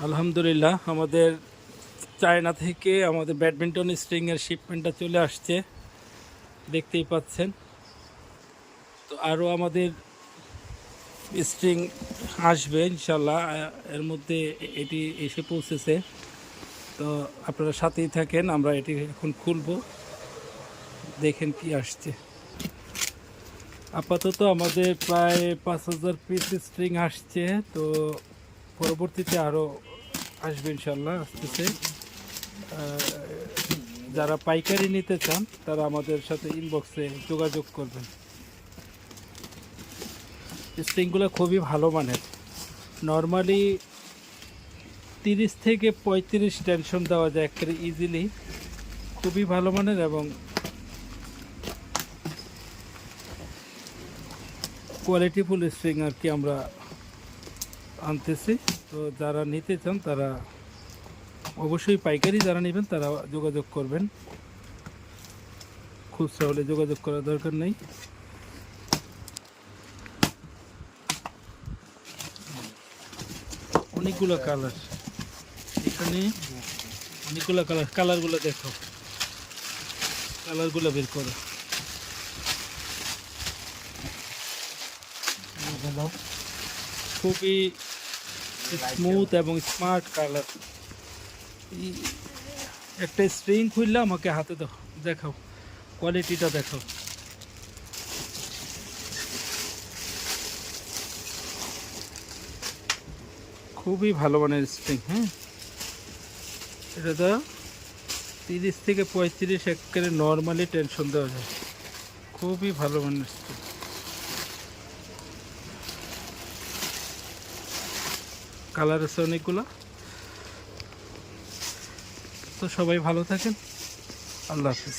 আলহামদুলিল্লাহ, আমাদের চায়না থেকে আমাদের ব্যাডমিন্টন স্ট্রিংয়ের শিপমেন্টটা চলে আসছে, দেখতেই পাচ্ছেন। তো আরও আমাদের স্ট্রিং আসবে ইনশাল্লাহ, এর মধ্যে এটি এসে পৌঁছেছে। তো আপনারা সাথেই থাকেন, আমরা এটি এখন খুলবো, দেখেন কি আসছে। আপাতত আমাদের প্রায় 5,000 পিস স্ট্রিং আসছে, তো পরবর্তীতে আরও আসবে ইনশাল্লাহ আসতেছে। যারা পাইকারি নিতে চান তারা আমাদের সাথে ইনবক্সে যোগাযোগ করবেন। স্ট্রিংগুলো খুবই ভালো মানের, নর্মালি 30 থেকে 35 টেনশন দেওয়া যায় একেবারে ইজিলি, খুবই ভালো মানের এবং কোয়ালিটিফুল স্ট্রিং আর কি আমরা আনতেছি। তো যারা নিতে চান তারা অবশ্যই, পাইকারি যারা নেবেন তারা যোগাযোগ করবেন, খুচরা হলে যোগাযোগ করার দরকার নেই। অনেকগুলো কালার এখানে, অনেকগুলো কালারগুলো দেখো, কালারগুলো বের করো। খুবই স্মুথ এবং স্মার্ট কালার। একটা স্ট্রিং খুললে আমাকে হাতে দাও, দেখাও কোয়ালিটিটা, দেখাও। খুবই ভালো মানের স্ট্রিং। হ্যাঁ, এটা তো 30 থেকে 35 একেবারে নর্মালি টেনশন দেওয়া যায়, খুবই ভালো মানের স্ট্রিং। কালার আছে অনেকগুলো। তো সবাই ভালো থাকেন, আল্লাহ হাফিজ।